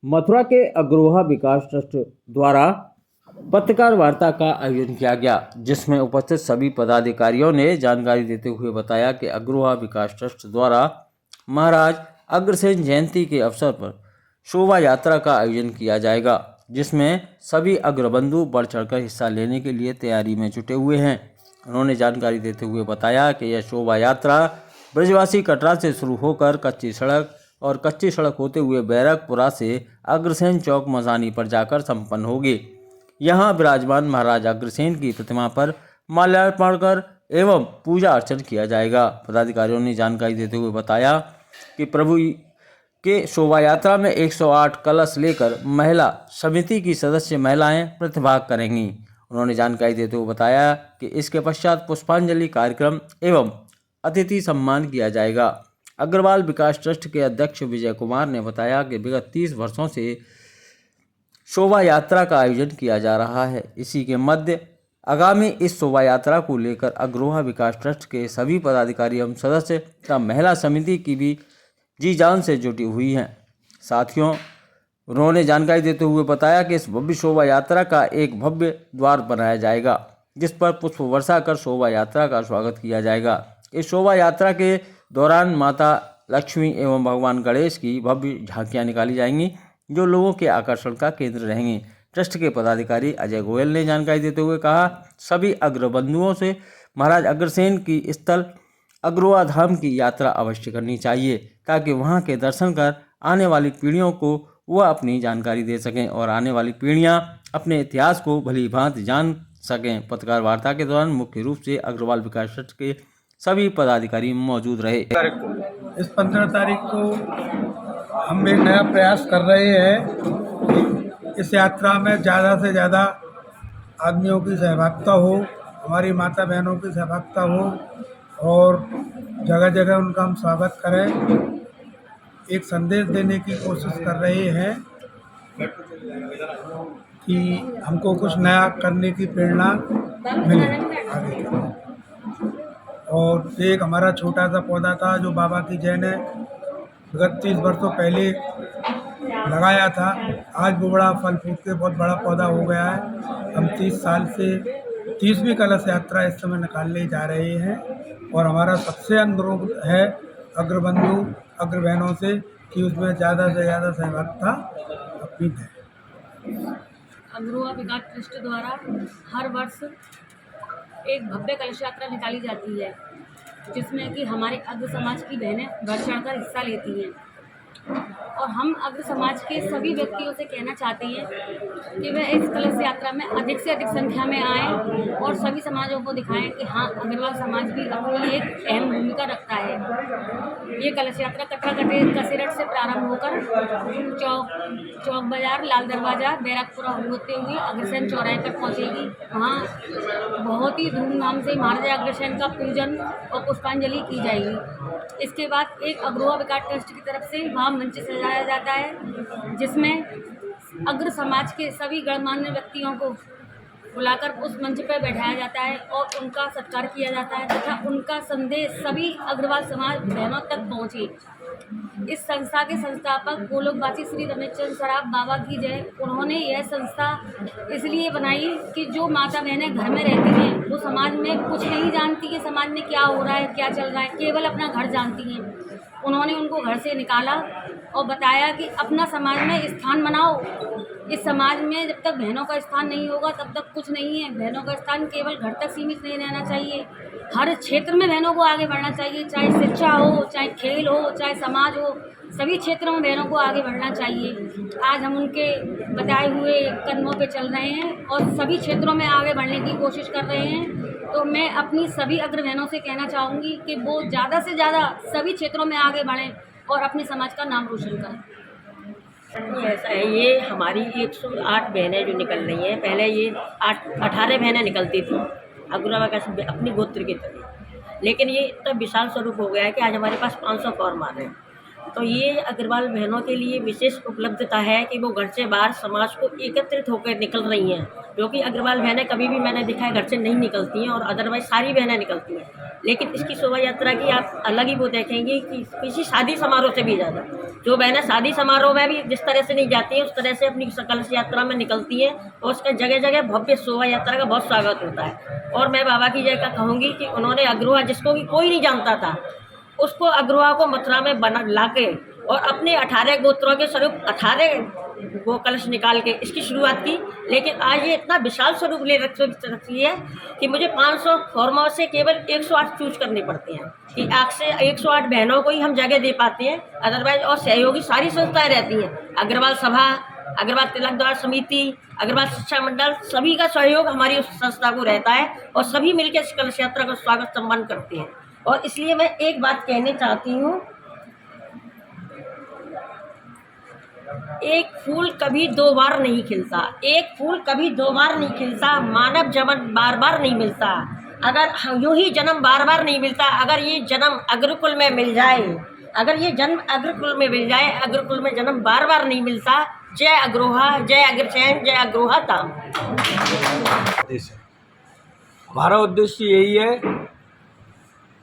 मथुरा के अग्रोहा विकास ट्रस्ट द्वारा पत्रकार वार्ता का आयोजन किया गया, जिसमें उपस्थित सभी पदाधिकारियों ने जानकारी देते हुए बताया कि अग्रोहा विकास ट्रस्ट द्वारा महाराज अग्रसेन जयंती के अवसर पर शोभा यात्रा का आयोजन किया जाएगा, जिसमें सभी अग्रबंधु बढ़ चढ़कर हिस्सा लेने के लिए तैयारी में जुटे हुए हैं। उन्होंने जानकारी देते हुए बताया कि यह शोभा यात्रा ब्रजवासी कटरा से शुरू होकर कच्ची सड़क होते हुए बैरकपुरा से अग्रसेन चौक मसानी पर जाकर संपन्न होगी। यहाँ विराजमान महाराज अग्रसेन की प्रतिमा पर माल्यार्पण कर एवं पूजा अर्चन किया जाएगा। पदाधिकारियों ने जानकारी देते हुए बताया कि प्रभु के शोभा यात्रा में 108 कलश लेकर महिला समिति की सदस्य महिलाएं प्रतिभाग करेंगी। उन्होंने जानकारी देते हुए बताया कि इसके पश्चात पुष्पांजलि कार्यक्रम एवं अतिथि सम्मान किया जाएगा। अग्रवाल विकास ट्रस्ट के अध्यक्ष विजय कुमार ने बताया कि विगत 30 वर्षों से शोभा यात्रा का आयोजन किया जा रहा है। इसी के मध्य आगामी इस शोभा यात्रा को लेकर अग्रोहा विकास ट्रस्ट के सभी पदाधिकारी एवं सदस्य तथा महिला समिति की भी जी जान से जुटी हुई हैं। साथियों, उन्होंने जानकारी देते हुए बताया कि इस भव्य शोभा यात्रा का एक भव्य द्वार बनाया जाएगा, जिस पर पुष्प वर्षा कर शोभा यात्रा का स्वागत किया जाएगा। इस शोभा यात्रा के दौरान माता लक्ष्मी एवं भगवान गणेश की भव्य झांकियां निकाली जाएंगी, जो लोगों के आकर्षण का केंद्र रहेंगी। ट्रस्ट के पदाधिकारी अजय गोयल ने जानकारी देते हुए कहा, सभी अग्रबंधुओं से महाराज अग्रसेन की स्थल अग्रोहा धाम की यात्रा अवश्य करनी चाहिए, ताकि वहां के दर्शन कर आने वाली पीढ़ियों को वह अपनी जानकारी दे सकें और आने वाली पीढ़ियां अपने इतिहास को भली भांति जान सकें। पत्रकार वार्ता के दौरान मुख्य रूप से अग्रवाल विकास ट्रस्ट के सभी पदाधिकारी मौजूद रहे। इस 15 तारीख को हम एक नया प्रयास कर रहे हैं। इस यात्रा में ज़्यादा से ज़्यादा आदमियों की सहभागिता हो, हमारी माता बहनों की सहभागिता हो और जगह जगह उनका हम स्वागत करें। एक संदेश देने की कोशिश कर रहे हैं कि हमको कुछ नया करने की प्रेरणा मिले आगे। और एक हमारा छोटा सा पौधा था जो बाबा की जय ने विगत 30 वर्षों पहले लगाया था, आज वो बड़ा फल फूट के बहुत बड़ा पौधा हो गया है। हम 30 साल से 30वीं कलश यात्रा इस समय निकालने जा रहे हैं और हमारा सबसे अनुरोध है अग्रबंधु अग्र बहनों से कि उसमें ज़्यादा से ज़्यादा सहभागिता अपनी दें। अग्रोहा विकास ट्रस्ट द्वारा हर वर्ष एक भव्य कलश यात्रा निकाली जाती है, जिसमें कि हमारे अग्र समाज की बहनें बढ़ चढ़कर हिस्सा लेती हैं और हम अग्र समाज के सभी व्यक्तियों से कहना चाहते हैं कि वे इस कलश यात्रा में अधिक से अधिक संख्या में आएँ और सभी समाजों को दिखाएं कि हाँ, अग्रवाल समाज भी अपनी एक अहम भूमिका रखता है। ये कलश यात्रा कटरा कसेरट से प्रारंभ होकर चौक बाजार, लाल दरवाज़ा, बैरकपुरा होते हुए अग्रसेन चौराहे तक पहुँचेगी। वहाँ बहुत ही धूमधाम से महाराज अग्रसेन का पूजन और पुष्पांजलि की जाएगी। इसके बाद एक अग्रोहा विकास ट्रस्ट की तरफ से वहाँ मंच सजाया जाता है, जिसमें अग्र समाज के सभी गणमान्य व्यक्तियों को बुलाकर उस मंच पर बैठाया जाता है और उनका सत्कार किया जाता है तथा उनका संदेश सभी अग्रवाल समाज बहनों तक पहुँचे। इस संस्था के संस्थापक गोलोकवासी श्री रमेशचंद्र सराफ बाबा की जय, उन्होंने यह संस्था इसलिए बनाई कि जो माता बहनें घर में रहती हैं वो समाज में कुछ नहीं जानती कि समाज में क्या हो रहा है, क्या चल रहा है, केवल अपना घर जानती हैं। उन्होंने उनको घर से निकाला और बताया कि अपना समाज में स्थान बनाओ। इस समाज में जब तक बहनों का स्थान नहीं होगा तब तक कुछ नहीं है। बहनों का स्थान केवल घर तक सीमित नहीं रहना चाहिए, हर क्षेत्र में बहनों को आगे बढ़ना चाहिए, चाहे शिक्षा हो, चाहे खेल हो, चाहे समाज हो, सभी क्षेत्रों में बहनों को आगे बढ़ना चाहिए। आज हम उनके बताए हुए कदमों पे चल रहे हैं और सभी क्षेत्रों में आगे बढ़ने की कोशिश कर रहे हैं। तो मैं अपनी सभी अग्र बहनों से कहना चाहूँगी कि वो ज़्यादा से ज़्यादा सभी क्षेत्रों में आगे बढ़ें और अपने समाज का नाम रोशन करें। ऐसा है, ये हमारी 108 बहनें जो निकल रही हैं। पहले ये 18 बहनें निकलती थी अग्रवाल का अपनी गोत्र की तरह, लेकिन ये इतना विशाल स्वरूप हो गया है कि आज हमारे पास 500 फॉर्म आ रहे हैं। तो ये अग्रवाल बहनों के लिए विशेष उपलब्धता है कि वो घर से बाहर समाज को एकत्रित होकर निकल रही हैं, जो कि अग्रवाल बहनें कभी भी मैंने देखा है घर से नहीं निकलती हैं और अदरवाइज सारी बहनें निकलती हैं। लेकिन इसकी शोभा यात्रा की आप अलग ही वो देखेंगे कि किसी शादी समारोह से भी ज़्यादा जो बहनें शादी समारोह में भी जिस तरह से नहीं जाती हैं उस तरह से अपनी कलश यात्रा में निकलती हैं और उसका जगह जगह भव्य शोभा यात्रा का बहुत स्वागत होता है। और मैं बाबा की जय का कहूँगी कि उन्होंने अग्रवा जिसको कि कोई नहीं जानता था उसको अग्रवा को मथुरा में बना लाके और अपने 18 गोत्रों के स्वरूप 18 वो कलश निकाल के इसकी शुरुआत की। लेकिन आज ये इतना विशाल स्वरूप ले रखी है कि मुझे 500 फॉर्मों से केवल 108 चूज करने पड़ते हैं कि आग से 108 बहनों को ही हम जगह दे पाते हैं। अदरवाइज और सहयोगी सारी संस्थाएं रहती हैं, अग्रवाल सभा, अग्रवाल तिलक द्वार समिति, अग्रवाल शिक्षा मंडल, सभी का सहयोग हमारी उस संस्था को रहता है और सभी मिलकर इस कलश यात्रा का स्वागत सम्मान करते हैं। और इसलिए मैं एक बात कहना चाहती हूँ, एक फूल कभी दो बार नहीं खिलता, एक फूल कभी दो बार नहीं खिलता, मानव जन्म बार बार नहीं मिलता। अगर यूं ही जन्म बार बार नहीं मिलता, अगर ये जन्म अग्रकुल में मिल जाए, अगर ये जन्म अग्रकुल में मिल जाए, अग्रकुल में जन्म बार बार नहीं मिलता। जय अग्रोहा, जय अग्रसेन, जय अग्रोहा धाम। हमारा उद्देश्य यही है,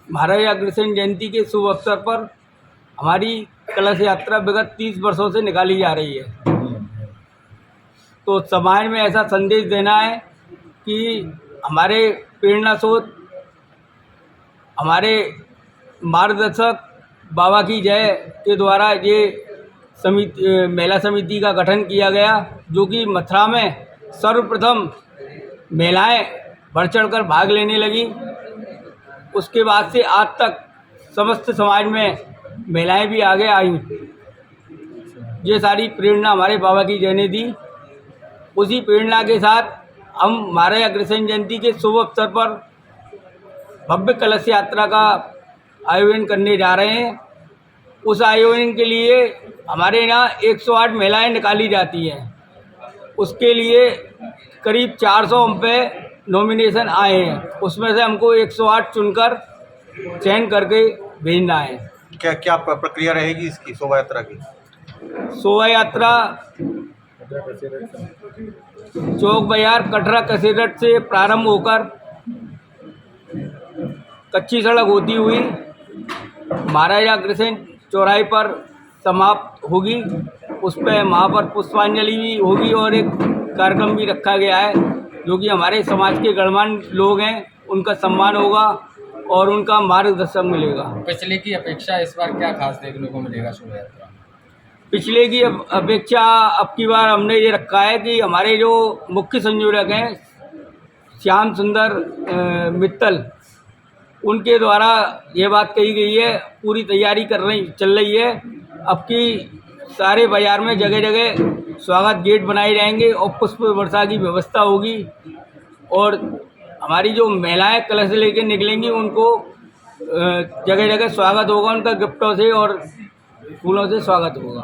महाराज अग्रसेन जयंती के शुभ अवसर पर हमारी कलश यात्रा विगत 30 वर्षों से निकाली जा रही है। तो समाज में ऐसा संदेश देना है कि हमारे प्रेरणा स्रोत, हमारे मार्गदर्शक बाबा की जय के द्वारा ये समिति, महिला समिति का गठन किया गया, जो कि मथुरा में सर्वप्रथम महिलाएं बढ़ चढ़कर भाग लेने लगी। उसके बाद से आज तक समस्त समाज में महिलाएं भी आगे आई। ये सारी प्रेरणा हमारे बाबा की जय ने दी। उसी प्रेरणा के साथ हम महाराज अग्रसेन जयंती के शुभ अवसर पर भव्य कलश यात्रा का आयोजन करने जा रहे हैं। उस आयोजन के लिए हमारे यहाँ 108 महिलाएं निकाली जाती हैं। उसके लिए करीब 400 हम पे नॉमिनेशन आए हैं, उसमें से हमको 108 चुनकर चयन करके भेजना है। क्या क्या प्रक्रिया रहेगी इसकी शोभा यात्रा की? शोभा यात्रा चौक बाजार कटरा कसेरट से प्रारंभ होकर कच्ची सड़क होती हुई महाराजा अग्रसेन चौराहे पर समाप्त होगी। उस पर वहाँ पर पुष्पांजलि भी होगी और एक कार्यक्रम भी रखा गया है, जो कि हमारे समाज के गणमान्य लोग हैं, उनका सम्मान होगा और उनका मार्गदर्शन मिलेगा। पिछले की अपेक्षा इस बार क्या खास देखने को मिलेगा शोभा यात्रा? पिछले की अपेक्षा अब की बार हमने ये रखा है कि हमारे जो मुख्य संयोजक हैं श्याम सुंदर मित्तल, उनके द्वारा ये बात कही गई है, पूरी तैयारी चल रही है। अब की सारे बाजार में जगह जगह स्वागत गेट बनाए जाएंगे और पुष्प वर्षा की व्यवस्था होगी और हमारी जो महिलाएं कलश लेकर निकलेंगी उनको जगह जगह स्वागत होगा, उनका गिफ्टों से और फूलों से स्वागत होगा।